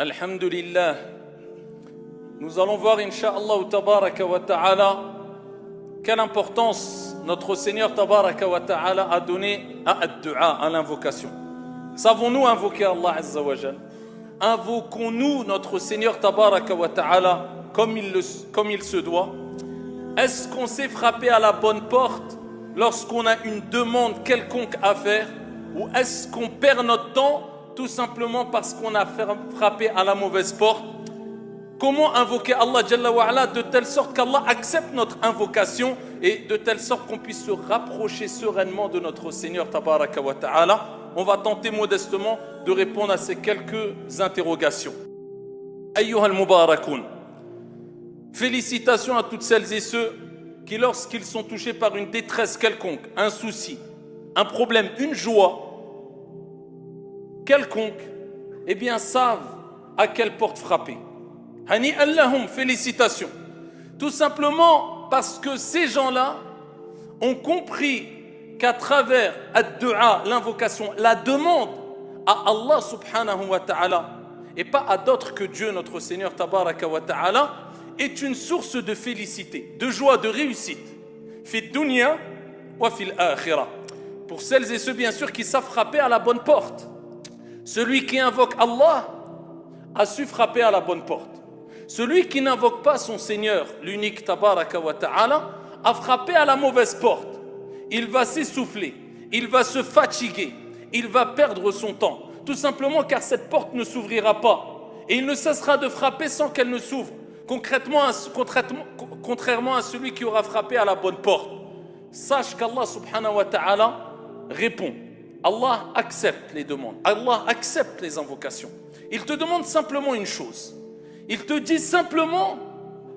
Alhamdulillah, nous allons voir, Inch'Allah Tabaraka wa Ta'ala, quelle importance notre Seigneur Tabaraka wa Ta'ala a donné à ad-du'a, à l'invocation. Savons-nous invoquer Allah Azza wa Jal? Invoquons-nous notre Seigneur Tabaraka wa Ta'ala comme il se doit? Est-ce qu'on sait frapper à la bonne porte lorsqu'on a une demande quelconque à faire? Ou est-ce qu'on perd notre temps tout simplement parce qu'on a frappé à la mauvaise porte? Comment invoquer Allah Jalla wa Ala de telle sorte qu'Allah accepte notre invocation et de telle sorte qu'on puisse se rapprocher sereinement de notre Seigneur Tabaraka wa Ta'ala? On va tenter modestement de répondre à ces quelques interrogations. Ayyuha al-Mubarakoun, félicitations à toutes celles et ceux qui, lorsqu'ils sont touchés par une détresse quelconque, un souci, un problème, une joie quelconque, eh bien savent à quelle porte frapper. Hani Allahum, félicitations. Tout simplement parce que ces gens-là ont compris qu'à travers ad-du'a, l'invocation, la demande à Allah subhanahu wa ta'ala et pas à d'autres que Dieu, notre Seigneur tabaraka wa ta'ala, est une source de félicité, de joie, de réussite. Fi dunya wa fil akhirah. Pour celles et ceux bien sûr qui savent frapper à la bonne porte. Celui qui invoque Allah a su frapper à la bonne porte. Celui qui n'invoque pas son Seigneur, l'unique tabaraka wa ta'ala, a frappé à la mauvaise porte. Il va s'essouffler, il va se fatiguer, il va perdre son temps. Tout simplement car cette porte ne s'ouvrira pas. Et il ne cessera de frapper sans qu'elle ne s'ouvre. Contrairement à celui qui aura frappé à la bonne porte. Sache qu'Allah subhanahu wa ta'ala répond. Allah accepte les demandes. Allah accepte les invocations. Il te demande simplement une chose. Il te dit simplement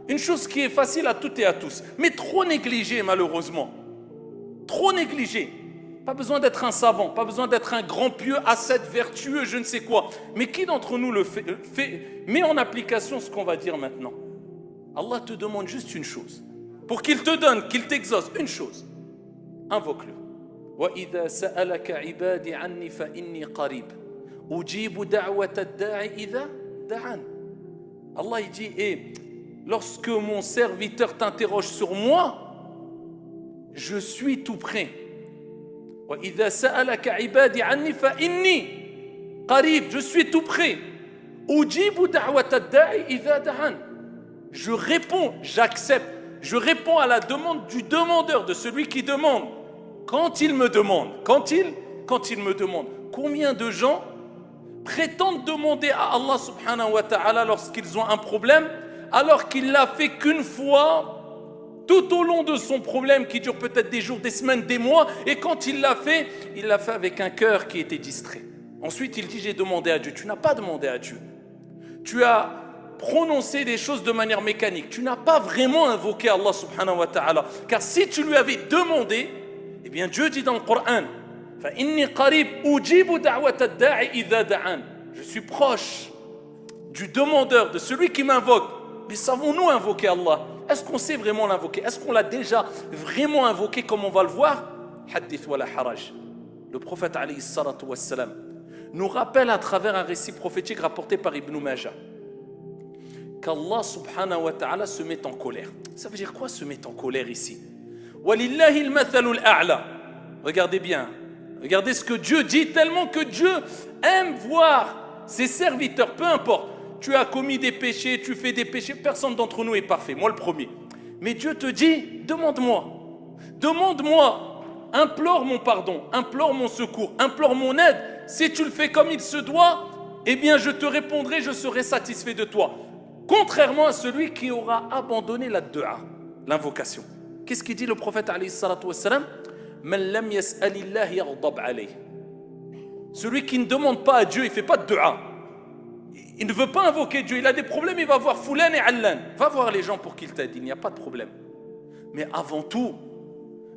une chose qui est facile à toutes et à tous, mais trop négligée malheureusement. Trop négligée. Pas besoin d'être un savant, pas besoin d'être un grand pieux, ascète, vertueux, je ne sais quoi. Mais qui d'entre nous met en application ce qu'on va dire maintenant? Allah te demande juste une chose. Pour qu'il te donne, qu'il t'exauce, une chose. Invoque-le. وَإِذَا سَأَلَكَ عِبَادِ عَنِّي فَإِنِّي قَرِيبٌ أُجِيبُ دَعْوَةَ الدَّاعِ إِذَا دَعَانِ. Allah il dit, lorsque mon serviteur t'interroge sur moi, je suis tout près. وَإِذَا سَأَلَكَ عِبَادِ عَنِّي فَإِنِّي قَرِيبٌ. Je suis tout près. أُجِيبُ دَعْوَةَ الدَّاعِ إِذَا دَعَانِ. Je réponds, j'accepte. Je réponds à la demande du demandeur, de celui qui demande. Quand il me demande, quand il me demande, combien de gens prétendent demander à Allah subhanahu wa ta'ala lorsqu'ils ont un problème, alors qu'il l'a fait qu'une fois, tout au long de son problème qui dure peut-être des jours, des semaines, des mois, et quand il l'a fait avec un cœur qui était distrait. Ensuite, il dit, j'ai demandé à Dieu. Tu n'as pas demandé à Dieu. Tu as prononcé des choses de manière mécanique. Tu n'as pas vraiment invoqué Allah subhanahu wa ta'ala. Car si tu lui avais demandé, eh bien Dieu dit dans le Coran, فَإِنِّي قَرِيبٌ أُجِيبُ دَعْوَةَ الدَّاعِ إِذَا دَعَانِ. Je suis proche du demandeur, de celui qui m'invoque. Mais savons-nous invoquer Allah? Est-ce qu'on sait vraiment l'invoquer? Est-ce qu'on l'a déjà vraiment invoqué comme on va le voir? Hadith wa la haraj. Le prophète alayhi salatu wassalam nous rappelle à travers un récit prophétique rapporté par Ibn Majah qu'Allah subhanahu wa ta'ala se met en colère. Ça veut dire quoi se met en colère ici? Walillahi al-mathalul a'la. Regardez bien. Regardez ce que Dieu dit, tellement que Dieu aime voir ses serviteurs, peu importe. Tu as commis des péchés, tu fais des péchés, personne d'entre nous est parfait, moi le premier. Mais Dieu te dit, demande-moi, implore mon pardon, implore mon secours, implore mon aide. Si tu le fais comme il se doit, eh bien je te répondrai, je serai satisfait de toi. Contrairement à celui qui aura abandonné la dua, l'invocation. Qu'est-ce qu'il dit le prophète alayhi salatu wassalam? Man lam yas'alillah yaghdab alayh. Celui qui ne demande pas à Dieu, il ne fait pas de dua. Il ne veut pas invoquer Dieu, il a des problèmes, il va voir Foulan et Allan. Va voir les gens pour qu'ils t'aident, il n'y a pas de problème. Mais avant tout,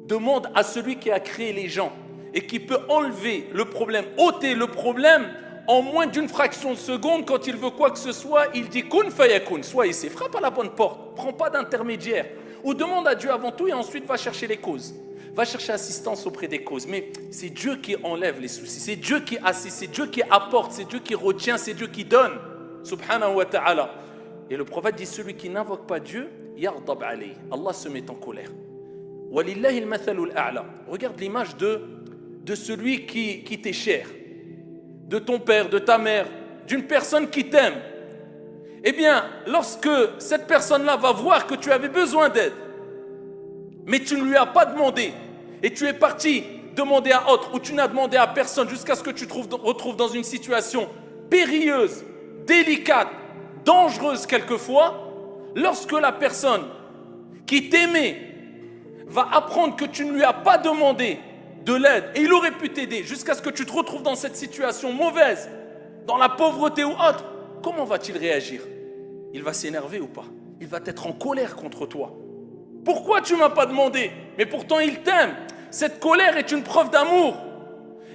demande à celui qui a créé les gens et qui peut enlever le problème, ôter le problème en moins d'une fraction de seconde. Quand il veut quoi que ce soit, il dit kun fayakun, sois ici, frappe à la bonne porte, prends pas d'intermédiaire. Ou demande à Dieu avant tout et ensuite va chercher les causes. Va chercher assistance auprès des causes. Mais c'est Dieu qui enlève les soucis, c'est Dieu qui assiste, c'est Dieu qui apporte, c'est Dieu qui retient, c'est Dieu qui donne. subhanahu wa ta'ala. Et le prophète dit, celui qui n'invoque pas Dieu, yaghdab alayhi, Allah se met en colère. Walillahi al-mathalul a'la. Regarde l'image de celui qui t'est cher, de ton père, de ta mère, d'une personne qui t'aime. Eh bien, lorsque cette personne-là va voir que tu avais besoin d'aide, mais tu ne lui as pas demandé, et tu es parti demander à autre, ou tu n'as demandé à personne jusqu'à ce que tu te retrouves dans une situation périlleuse, délicate, dangereuse quelquefois, lorsque la personne qui t'aimait va apprendre que tu ne lui as pas demandé de l'aide, et il aurait pu t'aider jusqu'à ce que tu te retrouves dans cette situation mauvaise, dans la pauvreté ou autre, comment va-t-il réagir? Il va s'énerver ou pas? Il va être en colère contre toi. Pourquoi tu ne m'as pas demandé? Mais pourtant il t'aime. Cette colère est une preuve d'amour.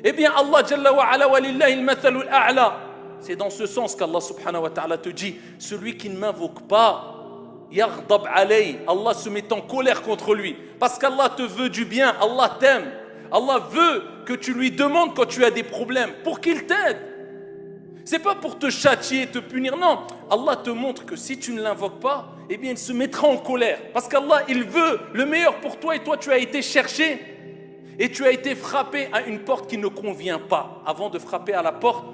Eh bien Allah Jalla wa ala walillahi al-mathalul a'la. C'est dans ce sens qu'Allah subhanahu wa ta'ala te dit, celui qui ne m'invoque pas, yaghdab alayhi, Allah se met en colère contre lui. Parce qu'Allah te veut du bien, Allah t'aime. Allah veut que tu lui demandes quand tu as des problèmes pour qu'il t'aide. C'est pas pour te châtier, te punir, non. Allah te montre que si tu ne l'invoques pas, eh bien il se mettra en colère. Parce qu'Allah, il veut le meilleur pour toi et toi tu as été cherché et tu as été frappé à une porte qui ne convient pas avant de frapper à la porte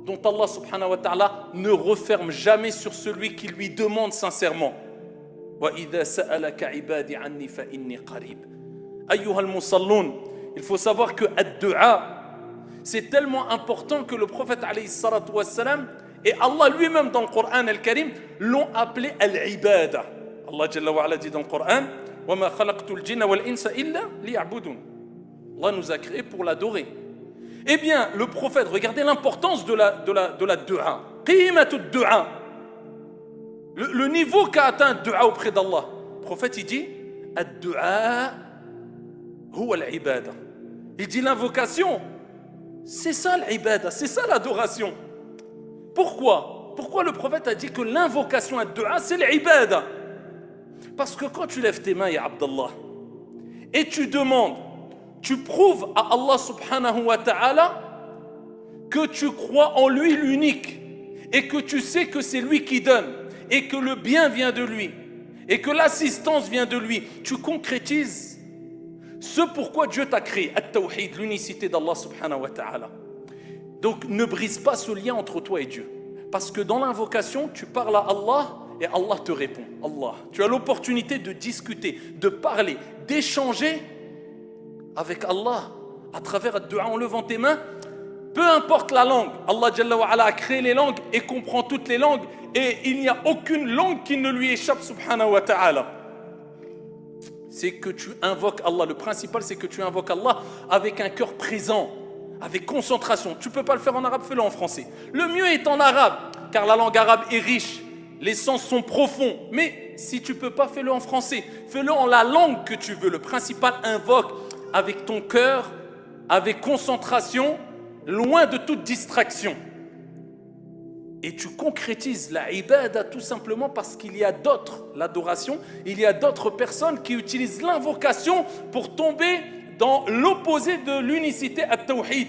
dont Allah subhanahu wa ta'ala ne referme jamais sur celui qui lui demande sincèrement. Wa idha sa'alaka ibadi anni fa inni qarib. Ayyuhal musallun, il faut savoir que ad-du'a, c'est tellement important que le prophète alayhi salatu wassalam et Allah lui-même dans le Coran al-Karim l'ont appelé al-ibada. Allah Jalla wa ala dit dans le Coran, wa ma khalaqtul jinna wal insa illa liya'budun. Allah nous a créés pour l'adorer. Eh bien, le prophète, regardez l'importance de la du'a. Qimatud du'a. Le niveau qu'a atteint le du'a auprès d'Allah. Le prophète, il dit, ad-du'a huwa al-ibada. Il dit l'invocation, c'est ça l'ibada, c'est ça l'adoration. Pourquoi? Pourquoi le prophète a dit que l'invocation ad-du'a, c'est l'ibada? Parce que quand tu lèves tes mains, ya Abdallah, et tu demandes, tu prouves à Allah subhanahu wa ta'ala que tu crois en lui l'unique et que tu sais que c'est lui qui donne et que le bien vient de lui et que l'assistance vient de lui. Tu concrétises ce pourquoi Dieu t'a créé, at-tawhid, l'unicité d'Allah subhanahu wa ta'ala. Donc ne brise pas ce lien entre toi et Dieu. Parce que dans l'invocation, tu parles à Allah et Allah te répond. Allah. Tu as l'opportunité de discuter, de parler, d'échanger avec Allah à travers le dua en levant tes mains. Peu importe la langue, Allah Jalla wa ala a créé les langues et comprend toutes les langues et il n'y a aucune langue qui ne lui échappe subhanahu wa ta'ala. C'est que tu invoques Allah. Le principal, c'est que tu invoques Allah avec un cœur présent, avec concentration. Tu ne peux pas le faire en arabe, fais-le en français. Le mieux est en arabe, car la langue arabe est riche, les sens sont profonds. Mais si tu ne peux pas, fais-le en français. Fais-le en la langue que tu veux. Le principal, invoque avec ton cœur, avec concentration, loin de toute distraction. Et tu concrétises la ibada tout simplement parce qu'il y a d'autres, l'adoration, il y a d'autres personnes qui utilisent l'invocation pour tomber dans l'opposé de l'unicité at-tawhid.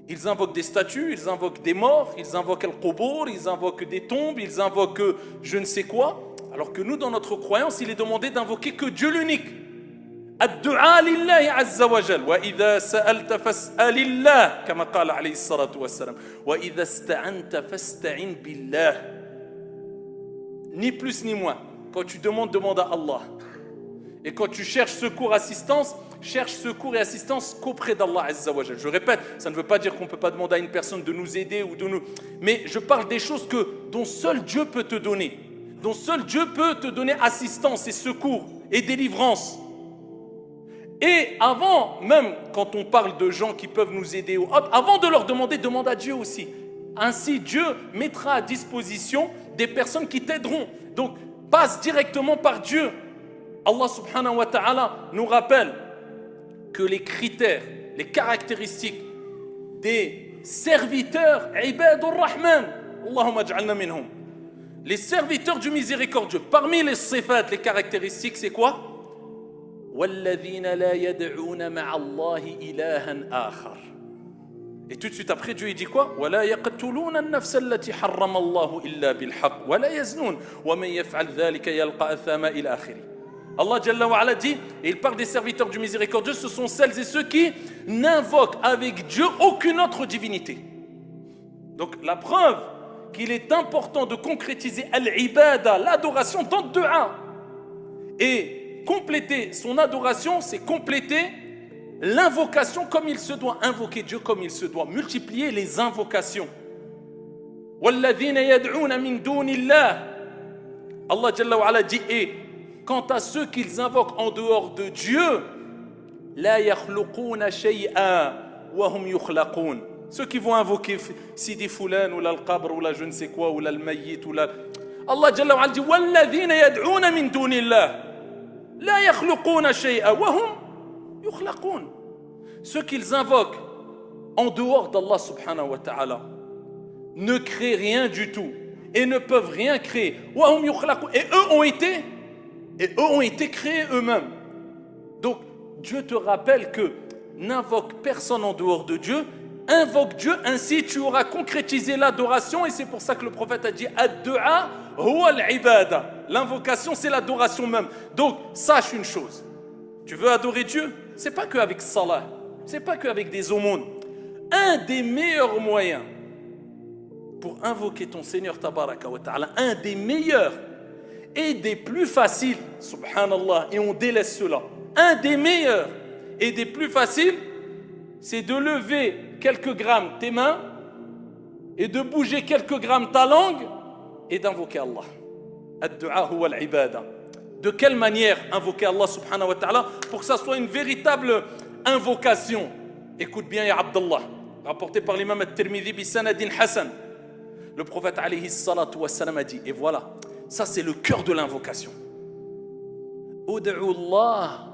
Ils invoquent des statues, ils invoquent des morts, ils invoquent al-qubur, ils invoquent des tombes, ils invoquent je ne sais quoi. Alors que nous, dans notre croyance, il est demandé d'invoquer que Dieu l'unique. Ad-du'a lillahi azza wa jal. Wa idha sa'alta fas'alillah, kama qala alayhi salatu wassalam. Wa idha ista'anta fasta'in billah. Ni plus ni moins. Quand tu demandes, demande à Allah. Et quand tu cherches secours, assistance, cherche secours et assistance qu'auprès d'Allah azza wa jal. Je répète, ça ne veut pas dire qu'on ne peut pas demander à une personne de nous aider ou de nous... Mais je parle des choses dont seul Dieu peut te donner. Dont seul Dieu peut te donner assistance et secours et délivrance. Et avant, même quand on parle de gens qui peuvent nous aider, avant de leur demander, demande à Dieu aussi. Ainsi, Dieu mettra à disposition des personnes qui t'aideront. Donc, passe directement par Dieu. Allah subhanahu wa ta'ala nous rappelle que les critères, les caractéristiques des serviteurs, ibadur rahman, Allahumma ja'alna minhum, les serviteurs du miséricordieux, parmi les sifat, les caractéristiques, c'est quoi? وَالَّذِينَ لَا يَدْعُونَ مَعَ اللَّهِ إِلَهًا آخَرَ. Et tout de suite après, Dieu il dit quoi? وَلَا يَقْتُلُونَ النَّفْسَ الَّتِي حَرَّمَ اللَّهُ إِلَّا بِالْحَقِّ وَلَا يَزْنُونَ وَمَنْ يَفْعَلْ ذَلِكَ يَلْقَ أَثَامًا إلى آخره. Allah Jalla wa Ala dit, et il parle des serviteurs du miséricordieux, ce sont celles et ceux qui n'invoquent avec Dieu aucune autre divinité. Donc la preuve qu'il est important de concrétiser al-ibada, l'adoration dans le dua. Et compléter son adoration, c'est compléter l'invocation comme il se doit, invoquer Dieu comme il se doit, multiplier les invocations. وَالَّذِينَ يَدْعُونَ مِن دُونِ اللَّهِ. Allah Jalla wa Ala dit, et quant à ceux qu'ils invoquent en dehors de Dieu, لَا يَخْلُقُونَ شَيْئًا وَهُمْ يُخْلَقُونَ. Ceux qui vont invoquer Sidi Fulan ou l'Al-Qabr ou la je ne sais quoi ou l'Al-Mayyit ou la... Allah Jalla wa Ala dit وَالَّذِينَ يَدْعُونَ مِن دُونِ اللَّهِ لَا يَخْلُقُونَ شَيْئًا وَهُمْ يُخْلَقُونَ. Ceux qu'ils invoquent en dehors d'Allah subhanahu wa ta'ala ne créent rien du tout et ne peuvent rien créer. وَهُمْ يُخْلَقُونَ. Et eux ont été créés eux-mêmes. Donc Dieu te rappelle que n'invoque personne en dehors de Dieu. Invoque Dieu, ainsi tu auras concrétisé l'adoration. Et c'est pour ça que le prophète a dit ad-du'a huwa al-ibada. L'invocation c'est l'adoration même. Donc sache une chose, tu veux adorer Dieu, c'est pas qu'avec salat, c'est pas qu'avec des aumônes. Un des meilleurs moyens pour invoquer ton Seigneur tabaraka wa ta'ala, un des meilleurs et des plus faciles, subhanallah, et on délaisse cela, un des meilleurs et des plus faciles, c'est de lever quelques grammes tes mains et de bouger quelques grammes ta langue et d'invoquer Allah. Ad-du'a huwa al-ibada. De quelle manière invoquer Allah subhanahu wa ta'ala pour que ça soit une véritable invocation? Écoute bien, ya Abdallah, rapporté par l'imam al-Tirmidhi bi sanadin hasan. Le prophète alayhi salatu wa salam a dit, et voilà, ça c'est le cœur de l'invocation. Ud'u Allah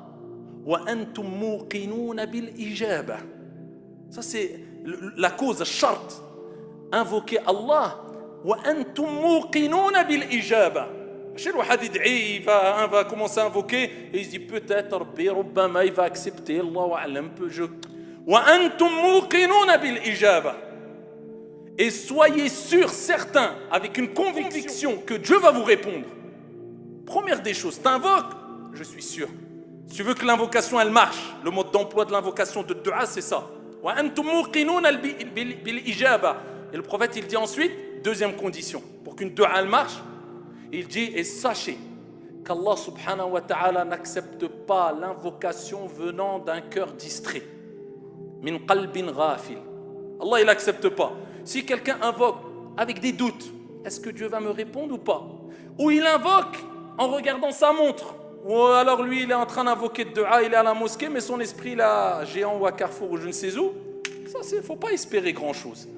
wa antum muqinuna bil ijaba. Ça c'est la cause, shart. Invoquer Allah wa antum muqinuna bil ijaba. Chez le hadith, il va commencer à invoquer et il se dit peut-être Rabbi Rabbama il va accepter, Allahu a'lam, peu je. Wa antum muqinuna bil ijaba. Et soyez sûrs, certains, avec une conviction que Dieu va vous répondre. Première des choses, t'invoques, je suis sûr. Si tu veux que l'invocation elle marche, le mode d'emploi de l'invocation de dua c'est ça. Wa antum muqinuna bil ijaba. Et le prophète il dit ensuite, deuxième condition, pour qu'une dua elle marche, il dit, et sachez qu'Allah subhanahu wa ta'ala n'accepte pas l'invocation venant d'un cœur distrait. Min qalbin ghafil. Allah il n'accepte pas. Si quelqu'un invoque avec des doutes, est-ce que Dieu va me répondre ou pas? Ou il invoque en regardant sa montre. Ou alors lui il est en train d'invoquer de dua, il est à la mosquée, mais son esprit là, géant ou à Carrefour ou je ne sais où. Ça c'est, faut pas espérer grand chose.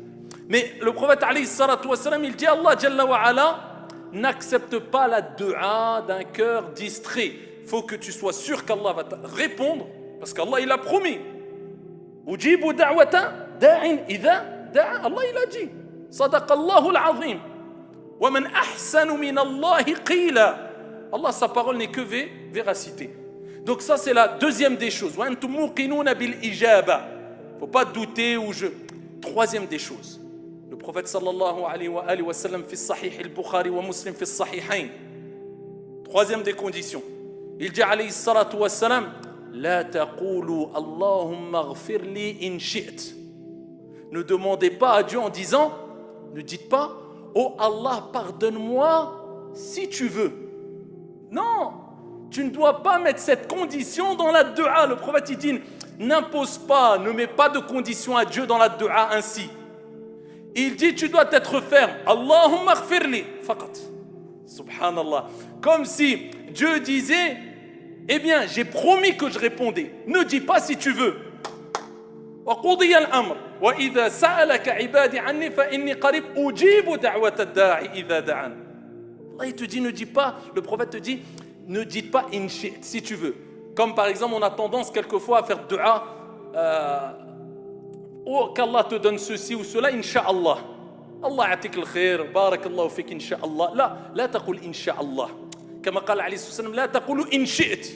Mais le prophète alayhi salatu wa salam, il dit Allah Jalla wa Ala n'accepte pas la dua d'un cœur distrait. Il faut que tu sois sûr qu'Allah va te répondre, parce qu'Allah il a promis. Ujibu da'wata da'in idha da'a. Allah il a dit. Sadaqallahu al-azim. Wa man ahsanu min Allahi qila. Allah sa parole n'est que véracité. Donc ça c'est la deuxième des choses. Wa antum muqinuna bil ijaba. Faut pas douter ou je. Troisième des choses. Le prophète sallallahu alayhi wa sallam fi sahih al-Bukhari wa Muslim fi sahihain. Troisième des conditions. Il dit alayhi salatu wa salam la taqulu Allahumma ighfir li in shi'ta. Ne demandez pas à Dieu en disant, ne dites pas oh Allah pardonne-moi si tu veux. Non, tu ne dois pas mettre cette condition dans la dua. Le prophète il dit n'impose pas, ne mets pas de condition à Dieu dans la dua ainsi. Il dit tu dois être ferme. Allahumma ighfirli faqat. Subhanallah. Comme si Dieu disait eh bien j'ai promis que je répondais. Ne dis pas si tu veux. Wa qudiya al-amr wa idha sa'alaka ibadi anni fa inni qarib ujibu da'wata ad-da'i idha da'an. Allah il te dit ne dis pas, le prophète te dit ne dites pas in shi't si tu veux. Comme par exemple on a tendance quelquefois à faire dua oh qu'Allah te donne ceci ou cela insha'Allah. Allah ya'tik al-khair, barakallahu fik insha'Allah. La taqul insha'Allah. Comme قال عليه الصلاة والسلام لا تقولوا إن شئت.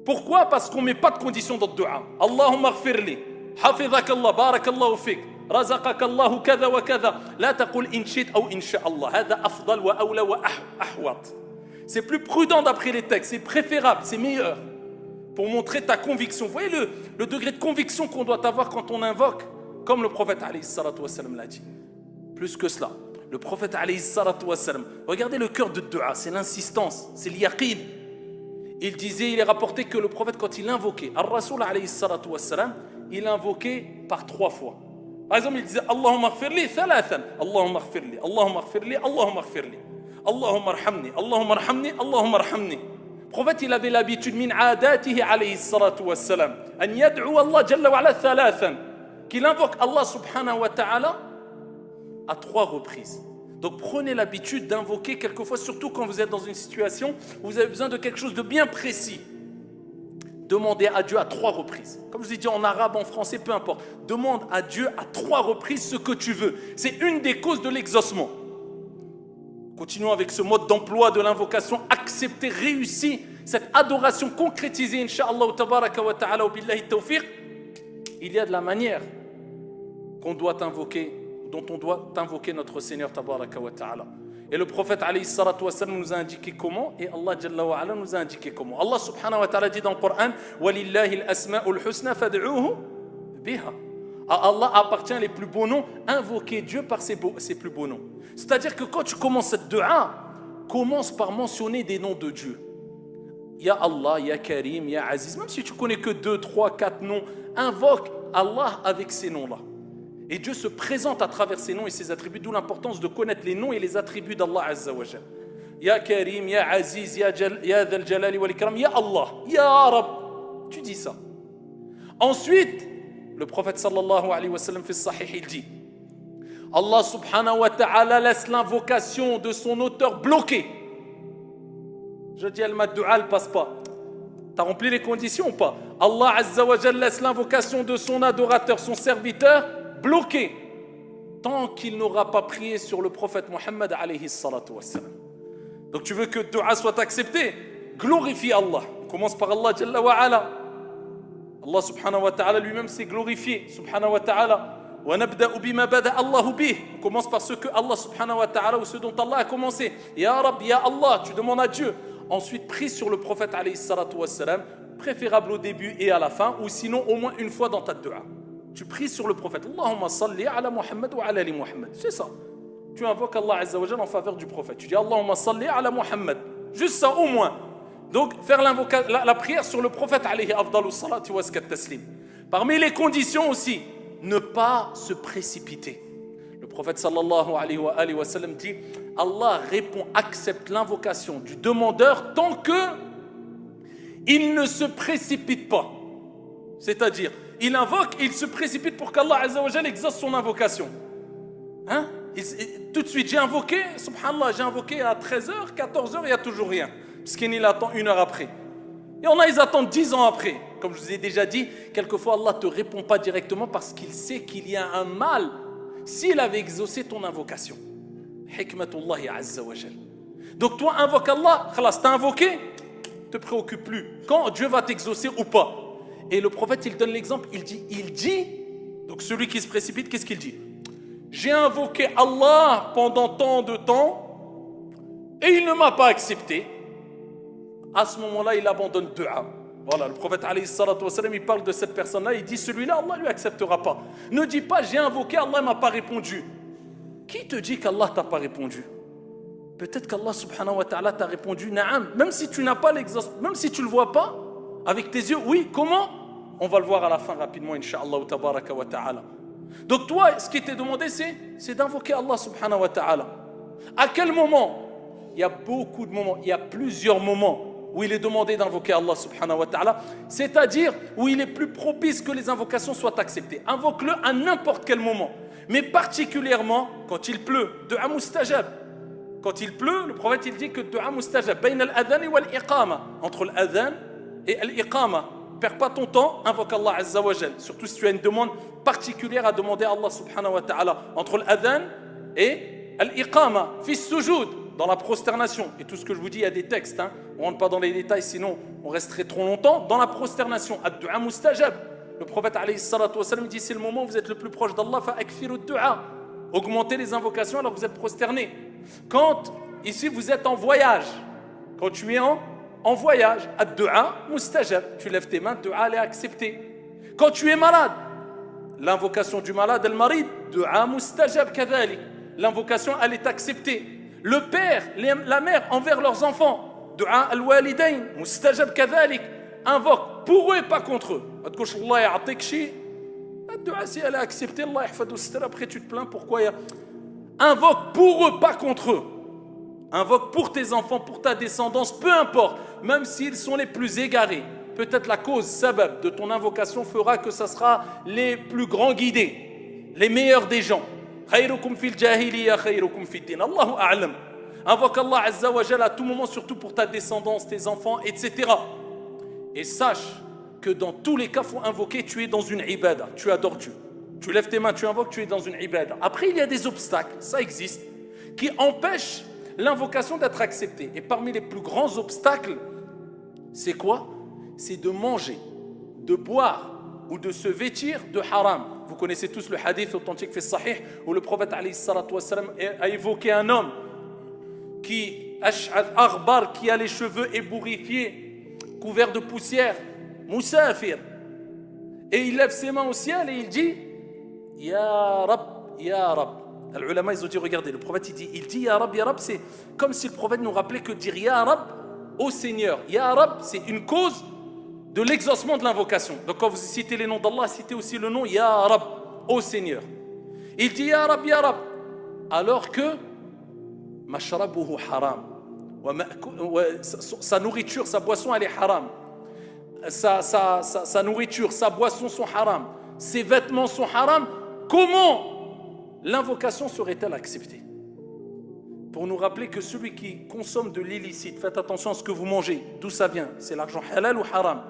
Pourquoi? Parce qu'on ne met pas de condition dans le dua. Allahumma ighfirli. حفظك الله بارك الله فيك رزقك الله كذا وكذا لا تقول إن شئت أو إن شاء الله هذا أفضل وأولى وأحوط. C'est plus prudent d'après les textes, c'est préférable, c'est meilleur pour montrer ta conviction. Vous voyez le degré de conviction qu'on doit avoir quand on invoque, comme le prophète alayhi salatu wassalam l'a dit. Plus que cela, le prophète alayhi salatu wassalam, regardez le cœur de dua, c'est l'insistance, c'est l'yaqin. Il disait, il est rapporté que le prophète, quand il invoquait, Ar-Rasoul alayhi salatu wassalam, il invoquait par 3 fois. Par exemple, il disait Allahumma aghfirli thalathan, Allahumma aghfirli, Allahumma aghfirli, Allahumma aghfirli, Allahumma arhamni, Allahumma arhamni, Allahumma arhamni. Le prophète, il avait l'habitude, min aadatihi alayhi salatu wassalam, an yad'u Allah jalla wa ala thalathan, qu'il invoque Allah subhanahu wa ta'ala à 3 reprises. Donc prenez l'habitude d'invoquer quelquefois, surtout quand vous êtes dans une situation où vous avez besoin de quelque chose de bien précis. Demandez à Dieu à 3 reprises. Comme je vous ai dit en arabe, en français, peu importe. Demande à Dieu à 3 reprises ce que tu veux. C'est une des causes de l'exaucement. Continuons avec ce mode d'emploi de l'invocation. Accepter, réussir cette adoration concrétisée, Inch'Allah tabaraka wa ta'ala, billahi tawfiq. Il y a de la manière qu'on doit invoquer, dont on doit invoquer notre Seigneur tabaraka wa ta'ala. Et le prophète alayhi salatu wassalam nous a indiqué comment, et Allah jalla wa ala nous a indiqué comment. Allah subhanahu wa ta'ala dit dans le Coran walillahi al-asma'ul husna fad'uhu biha. À Allah appartient les plus beaux noms, invoquez Dieu par ses plus beaux noms. C'est-à-dire que quand tu commences cette dua, commence par mentionner des noms de Dieu. Ya Allah, Ya Karim, Ya Aziz, même si tu connais que 2, 3, 4 noms, invoque Allah avec ces noms-là. Et Dieu se présente à travers ses noms et ses attributs, d'où l'importance de connaître les noms et les attributs d'Allah Azza wa Jal. Ya Karim, Ya Aziz, Ya Dhal Jalali wal Ikram, Ya Allah, Ya Rab. Tu dis ça. Ensuite, le prophète sallallahu alayhi wa sallam fait sahih, il dit Allah subhanahu wa ta'ala laisse l'invocation de son auteur bloquée. Je dis al-maddu'a, elle passe pas. T'as rempli les conditions ou pas? Allah Azza wa Jal laisse l'invocation de son adorateur, son serviteur, bloqué tant qu'il n'aura pas prié sur le prophète Mohammed alayhi salatu wassalam. Donc tu veux que dua soit acceptée, glorifie Allah. On commence par Allah jalla wa ala. Allah subhanahu wa ta'ala lui-même s'est glorifié subhanahu wa ta'ala. Wa nabda'u bima bada Allahu bih. On commence par ce que Allah subhanahu wa ta'ala ou ce dont Allah a commencé. Ya Rab, Ya Allah, tu demandes à Dieu. Ensuite prie sur le prophète alayhi salatu wassalam, préférable au début et à la fin, ou sinon au moins une fois dans ta dua. Tu pries sur le prophète. Allahumma salli ala Muhammad wa ala ali Muhammad. C'est ça. Tu invoques Allah Azza wa Jal en faveur du prophète. Tu dis Allahumma salli ala Muhammad. Juste ça au moins. Donc faire la prière sur le prophète alayhi afdalu salati wa askat taslim. Parmi les conditions aussi, ne pas se précipiter. Le prophète sallallahu alayhi wa sallam dit Allah répond, accepte l'invocation du demandeur tant que il ne se précipite pas. C'est-à-dire, il invoque et il se précipite pour qu'Allah Azza wa Jal exauce son invocation. Hein? Tout de suite, j'ai invoqué, subhanallah, j'ai invoqué à 13h, 14h, il n'y a toujours rien. Parce qu'il attend 1 heure après. Et on a, ils attendent 10 ans après. Comme je vous ai déjà dit, quelquefois Allah ne te répond pas directement parce qu'il sait qu'il y a un mal s'il avait exaucé ton invocation. Hikmatullahi Azza wa Jal. Donc toi, invoque Allah, khalas, t'as invoqué, ne te préoccupe plus. Quand Dieu va t'exaucer ou pas. Et le prophète, il donne l'exemple, il dit, donc celui qui se précipite, qu'est-ce qu'il dit? J'ai invoqué Allah pendant tant de temps et il ne m'a pas accepté. À ce moment-là, il abandonne dua. Voilà, le prophète alayhi salatu wassalam, il parle de cette personne-là, il dit celui-là, Allah ne lui acceptera pas. Ne dis pas j'ai invoqué, Allah ne m'a pas répondu. Qui te dit qu'Allah ne t'a pas répondu? Peut-être qu'Allah subhanahu wa ta'ala t'a répondu na'am, même si tu n'as pas l'exaucement, même si tu ne le vois pas avec tes yeux. Oui, comment? On va le voir à la fin rapidement, Inch'Allah tabaraka wa ta'ala. Donc toi, ce qui t'est demandé, c'est d'invoquer Allah subhanahu wa ta'ala. À quel moment? Il y a beaucoup de moments, il y a plusieurs moments où il est demandé d'invoquer Allah subhanahu wa ta'ala, c'est-à-dire où il est plus propice que les invocations soient acceptées. Invoque-le à n'importe quel moment, mais particulièrement quand il pleut, du'a mustajab. Quand il pleut, le prophète il dit que du'a mustajab, bayna al-adhan wal iqama, entre l'adhan et al-iqama. Perds pas ton temps, invoque Allah Azza wa Jal. Surtout si tu as une demande particulière à demander à Allah subhanahu wa ta'ala, entre l'adhan et al-iqama, fi sujud, dans la prosternation. Et tout ce que je vous dis, il y a des textes, on ne rentre pas dans les détails, sinon on resterait trop longtemps. Dans la prosternation, ad-du'a mustajab. Le prophète alayhi salatu wa sallam dit c'est le moment où vous êtes le plus proche d'Allah, fa'akfiru du'a. Augmentez les invocations alors que vous êtes prosterné. Quand ici vous êtes en voyage, quand tu es en voyage, ad-du'a mustajab, tu lèves tes mains, du'a elle est acceptée. Quand tu es malade, l'invocation du malade, al-marid, du'a mustajab kadhalik. L'invocation elle est acceptée. Le père, la mère envers leurs enfants, du'a al-walidain mustajab kadhalik. Invoque pour eux et pas contre eux. Si elle est acceptée, Allah yahfadou sitra, après tu te plains pourquoi invoque pour eux, pas contre eux. Invoque pour tes enfants, pour ta descendance, peu importe, même s'ils sont les plus égarés. Peut-être la cause, sabab de ton invocation fera que ça sera les plus grands guidés, les meilleurs des gens. Khayrukum fil jahiliya, khayrukum fid din. Allahu a'lam. Invoque Allah Azza wa Jalla à tout moment, surtout pour ta descendance, tes enfants, etc. Et sache que dans tous les cas, il faut invoquer, tu es dans une ibada, tu adores Dieu. Tu lèves tes mains, tu invoques, tu es dans une ibada. Après, il y a des obstacles, ça existe, qui empêchent l'invocation d'être acceptée. Et parmi les plus grands obstacles, c'est quoi? C'est de manger, de boire ou de se vêtir de haram. Vous connaissez tous le hadith authentique fait sahih où le prophète alayhi salatu wassalam a évoqué un homme qui, ash'ath aghbar, qui a les cheveux ébouriffés, couverts de poussière, Moussafir. Et il lève ses mains au ciel et il dit Ya Rab, Ya Rab. Les ulama, ils ont dit, regardez, le prophète il dit Ya Rab, c'est comme si le prophète nous rappelait que dire Ya Rab au Seigneur. Ya Rab, c'est une cause de l'exaucement de l'invocation. Donc quand vous citez les noms d'Allah, citez aussi le nom Ya Rab, au Seigneur. Il dit Ya Rab, Ya Rab. Alors que Mashrabuhu haram. Sa nourriture, sa boisson, elle est haram. Sa nourriture, sa boisson sont haram, ses vêtements sont haram. Comment l'invocation serait-elle acceptée? Pour nous rappeler que celui qui consomme de l'illicite, faites attention à ce que vous mangez, d'où ça vient, c'est l'argent halal ou haram.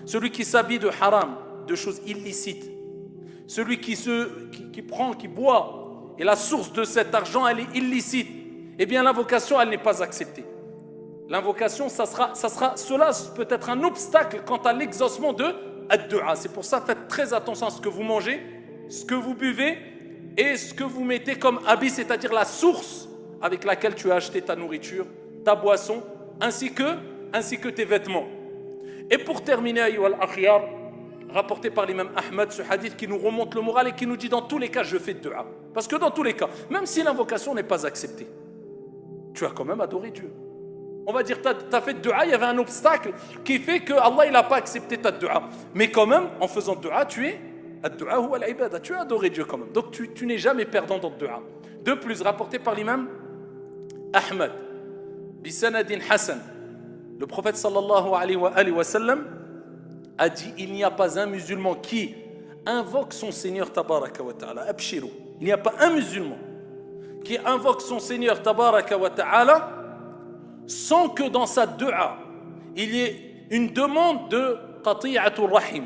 Celui qui s'habille de haram, de choses illicites, celui qui prend, qui boit, et la source de cet argent, elle est illicite, eh bien l'invocation, elle n'est pas acceptée. L'invocation, cela peut être un obstacle quant à l'exaucement de ad-du'a. C'est pour ça, faites très attention à ce que vous mangez, ce que vous buvez et ce que vous mettez comme habit, c'est-à-dire la source avec laquelle tu as acheté ta nourriture, ta boisson, ainsi que tes vêtements. Et pour terminer, ayyuha al-akhyar, rapporté par l'imam Ahmad, ce hadith qui nous remonte le moral et qui nous dit dans tous les cas, je fais du'a. Parce que dans tous les cas, même si l'invocation n'est pas acceptée, tu as quand même adoré Dieu. On va dire, tu as fait du'a, il y avait un obstacle qui fait que Allah il n'a pas accepté ta du'a. Mais quand même, en faisant du'a, tu es ad-du'a huwa al-ibada, tu as adoré Dieu quand même. Donc tu n'es jamais perdant dans le du'a. De plus, rapporté par l'imam Ahmad, bisanadin Hassan, le prophète sallallahu alayhi wa sallam a dit, il n'y a pas un musulman qui invoque son Seigneur tabaraka wa ta'ala, abshiru. Il n'y a pas un musulman qui invoque son Seigneur tabaraka wa ta'ala sans que dans sa du'a, il y ait une demande de qati'atul rahim.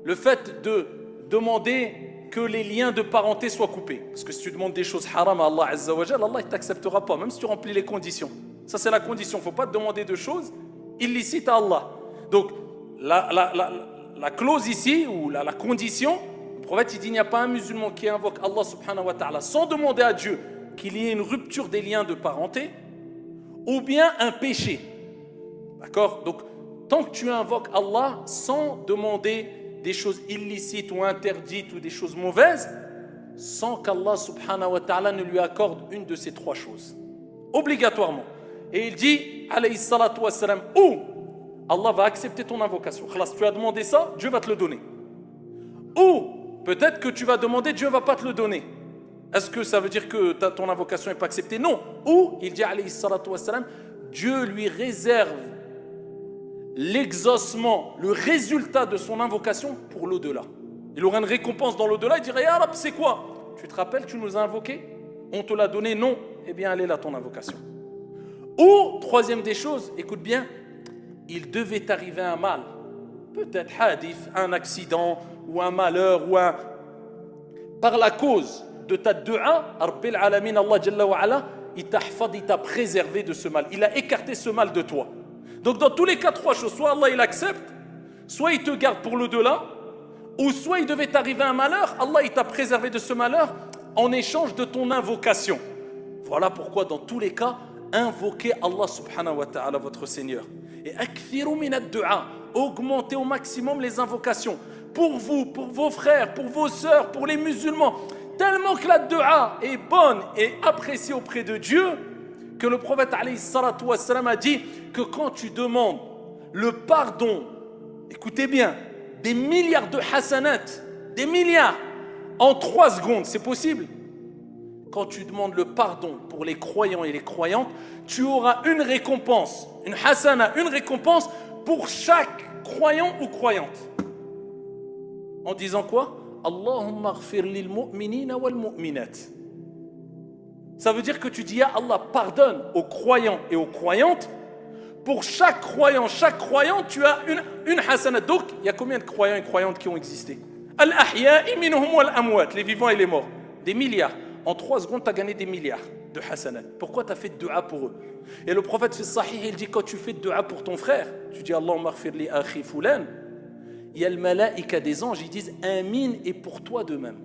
Le fait de demander que les liens de parenté soient coupés. Parce que si tu demandes des choses haram à Allah Azza wa Jalla, Allah ne t'acceptera pas, même si tu remplis les conditions. Ça, c'est la condition. Il ne faut pas te demander de choses illicites à Allah. Donc, la clause ici, ou la condition, le prophète il dit, il n'y a pas un musulman qui invoque Allah subhanahu wa ta'ala sans demander à Dieu qu'il y ait une rupture des liens de parenté, ou bien un péché. D'accord? Donc, tant que tu invoques Allah sans demander des choses illicites ou interdites ou des choses mauvaises, sans qu'Allah subhanahu wa ta'ala ne lui accorde une de ces trois choses. Obligatoirement. Et il dit, alayhi salatu wa salam, ou Allah va accepter ton invocation. Si tu as demandé ça, Dieu va te le donner. Ou peut-être que tu vas demander, Dieu ne va pas te le donner. Est-ce que ça veut dire que ton invocation n'est pas acceptée? Non. Ou, il dit, alayhi salatu wassalam, Dieu lui réserve l'exaucement, le résultat de son invocation pour l'au-delà. Il aura une récompense dans l'au-delà. Il dirait, Ya Rab, c'est quoi? Tu te rappelles, tu nous as invoqué? On te l'a donné? Non. Eh bien, elle est là, ton invocation. Ou, troisième des choses, écoute bien, il devait t'arriver un mal. Peut-être hadith, un accident, ou un malheur, ou un... Par la cause de ta du'a, Rabbil Alamin, Allah Jalla wa Ala, il t'a préservé de ce mal. Il a écarté ce mal de toi. Donc dans tous les cas, trois choses. Soit Allah il accepte, soit il te garde pour l'au-delà, ou soit il devait t'arriver un malheur, Allah il t'a préservé de ce malheur en échange de ton invocation. Voilà pourquoi dans tous les cas, invoquez Allah subhanahu wa ta'ala, votre Seigneur. Et akthiru min ad-du'a, augmentez au maximum les invocations. Pour vous, pour vos frères, pour vos sœurs, pour les musulmans. Tellement que la dua est bonne et appréciée auprès de Dieu, que le prophète alayhi salatu wassalam a dit que quand tu demandes le pardon, écoutez bien, des milliards de hasanat, des milliards, en 3 secondes, c'est possible? Quand tu demandes le pardon pour les croyants et les croyantes, tu auras une récompense, une hasana, une récompense pour chaque croyant ou croyante. En disant quoi? Allahumma ghfir lil mu'minina wal mu'minat. Ça veut dire que tu dis, ya Allah, pardonne aux croyants et aux croyantes. Pour chaque croyant, chaque croyante, tu as une hasana. Donc, il y a combien de croyants et croyantes qui ont existé? Al-ahya'i minhum wal amwat, les vivants et les morts. Des milliards. En 3 secondes, tu as gagné des milliards de hasanat. Pourquoi tu as fait de dua pour eux? Et le prophète fait sahih, il dit, quand tu fais de dua pour ton frère, tu dis, Allahumma ghfir li akhi fulan. Il y a le malaïka des anges, ils disent Amin et pour toi de même.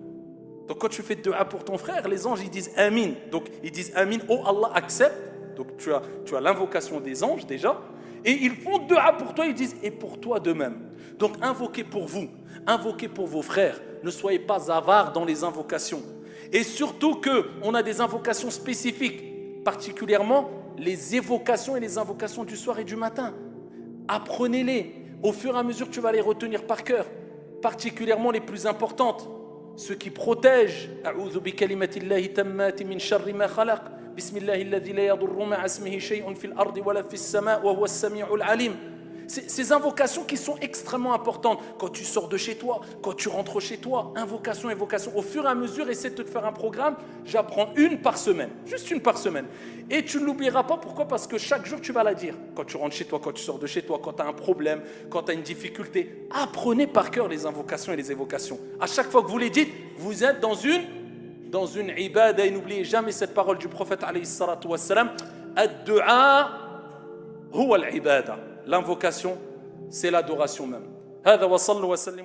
Donc quand tu fais de dua pour ton frère, les anges ils disent Amin. Donc ils disent Amin, oh Allah accepte. Donc tu as l'invocation des anges déjà. Et ils font de dua pour toi, ils disent et pour toi de même. Donc invoquez pour vous, invoquez pour vos frères. Ne soyez pas avares dans les invocations. Et surtout qu'on a des invocations spécifiques, particulièrement les évocations et les invocations du soir et du matin. Apprenez-les. Au fur et à mesure, tu vas les retenir par cœur, particulièrement les plus importantes, ceux qui protègent. A'udhu bi kalimatillahi tammati min sharri ma khalaq. Bismillahi alladhi la yadurru ma'a ismihi shay'un fil ardi wa la fis sama' wa huwa as-sami'ul 'alim. Ces invocations qui sont extrêmement importantes. Quand tu sors de chez toi, quand tu rentres chez toi, invocation, invocation. Au fur et à mesure, essaie de te faire un programme. J'apprends une par semaine, juste une par semaine. Et tu ne l'oublieras pas. Pourquoi? Parce que chaque jour, tu vas la dire. Quand tu rentres chez toi, quand tu sors de chez toi, quand tu as un problème, quand tu as une difficulté. Apprenez par cœur les invocations et les évocations. À chaque fois que vous les dites, vous êtes dans une ibada. Et n'oubliez jamais cette parole du prophète alayhi salatu wassalam. Ad-du'a huwa al-ibada. L'invocation, c'est l'adoration même. هذا وصلوا وسلموا